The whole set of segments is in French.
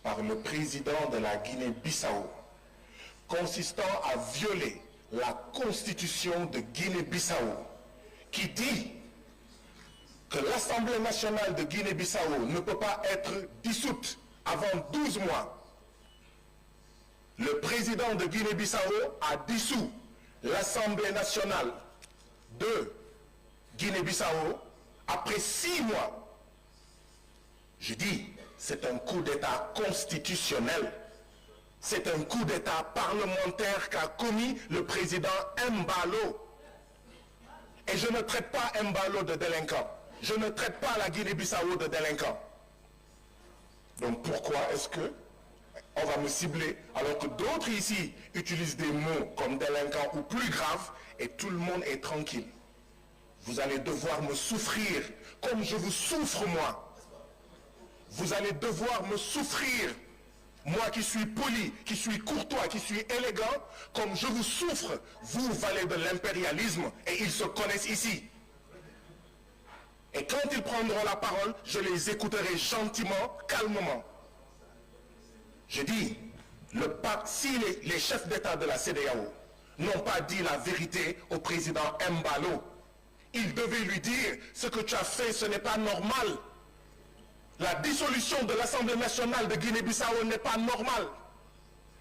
par le président de la Guinée-Bissau, consistant à violer la constitution de Guinée-Bissau, qui dit que l'Assemblée nationale de Guinée-Bissau ne peut pas être dissoute avant 12 mois. Le président de Guinée-Bissau a dissous l'Assemblée nationale de Guinée-Bissau après 6 mois. Je dis, c'est un coup d'État constitutionnel. C'est un coup d'État parlementaire qu'a commis le président Embalo. Et je ne traite pas Embalo de délinquant. Je ne traite pas la Guinée-Bissau de délinquant. Donc pourquoi est-ce que on va me cibler alors que d'autres ici utilisent des mots comme délinquant ou plus grave et tout le monde est tranquille? Vous allez devoir me souffrir comme je vous souffre moi. Vous allez devoir me souffrir, moi qui suis poli, qui suis courtois, qui suis élégant, comme je vous souffre, vous valets de l'impérialisme, et ils se connaissent ici. Et quand ils prendront la parole, je les gentiment, calmement. Je dis, si les chefs d'État de la CEDEAO n'ont pas dit la vérité au président Embalo, ils devaient lui dire, ce que tu as fait, ce n'est pas normal. La dissolution de l'Assemblée nationale de Guinée-Bissau n'est pas normale.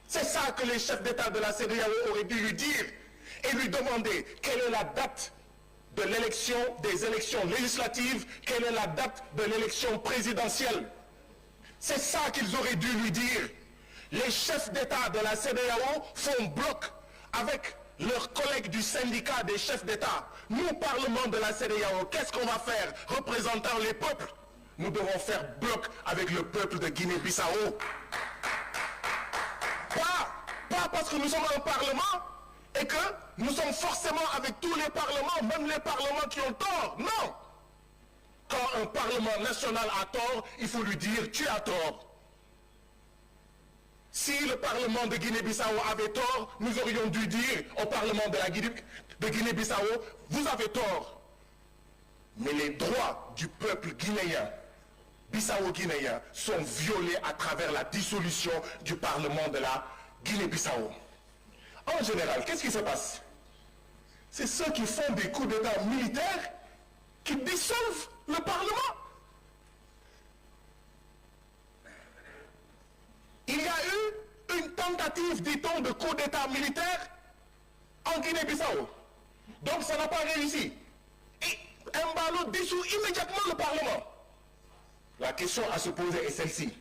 C'est ça que les chefs d'État de la CEDEAO auraient dû lui dire et lui demander quelle est la date de l'élection, des élections législatives, quelle est la date de l'élection présidentielle. C'est ça qu'ils auraient dû lui dire. Les chefs d'État de la CEDEAO font bloc avec leurs collègues du syndicat des chefs d'État. Nous, Parlement de la CEDEAO, qu'est-ce qu'on va faire, représentant les peuples? Nous devons faire bloc avec le peuple de Guinée-Bissau. Pas parce que nous sommes un parlement et que nous sommes forcément avec tous les parlements, même les parlements qui ont tort. Non! Quand un parlement national a tort, il faut lui dire « tu as tort ». Si le parlement de Guinée-Bissau avait tort, nous aurions dû dire au parlement de Guinée-Bissau « vous avez tort ». Mais les droits du peuple guinéen, bissau-guinéen, sont violés à travers la dissolution du parlement de la Guinée-Bissau. En général, qu'est-ce qui se passe? C'est ceux qui font des coups d'État militaires qui dissolvent le Parlement. Il y a eu une tentative, dit-on, de coup d'État militaire en Guinée-Bissau. Donc ça n'a pas réussi. Et Embalo dissout immédiatement le Parlement. La question à se poser est celle-ci.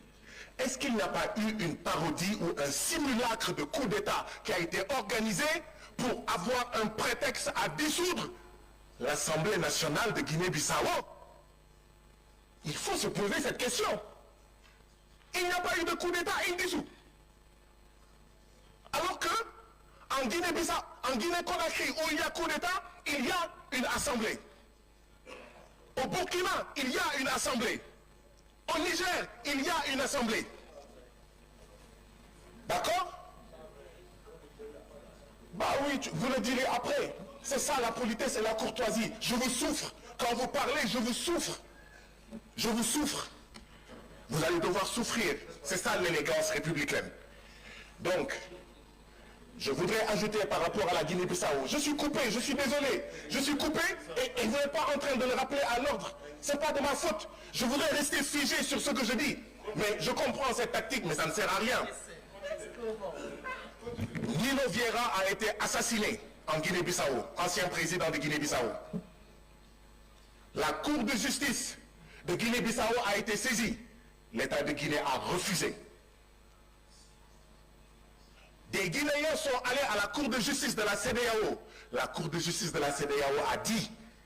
Est-ce qu'il n'y a pas eu une parodie ou un simulacre de coup d'État qui a été organisé pour avoir un prétexte à dissoudre l'Assemblée nationale de Guinée-Bissau? Il faut se poser cette question. Il n'y a pas eu de coup d'État indissous. Alors que en Guinée-Bissau, en Guinée-Conakry, où il y a coup d'État, il y a une assemblée. Au Burkina, il y a une assemblée. Au Niger, il y a une assemblée. D'accord? Bah oui, vous le direz après. C'est ça la politesse et la courtoisie. Je vous souffre. Quand vous parlez, je vous souffre. Je vous souffre. Vous allez devoir souffrir. C'est ça l'élégance républicaine. Donc, je voudrais ajouter par rapport à la Guinée-Bissau. Je suis coupé, je suis désolé. Je suis coupé et vous n'êtes pas en train de le rappeler à l'ordre. Ce n'est pas de ma faute. Je voudrais rester figé sur ce que je dis. Mais je comprends cette tactique, mais ça ne sert à rien. Nino Vieira a été assassiné en Guinée-Bissau, ancien président de Guinée-Bissau. La Cour de justice de Guinée-Bissau a été saisie. L'État de Guinée a refusé. Des Guinéens sont allés à la Cour de justice de la CEDEAO. La Cour de justice de la CEDEAO a dit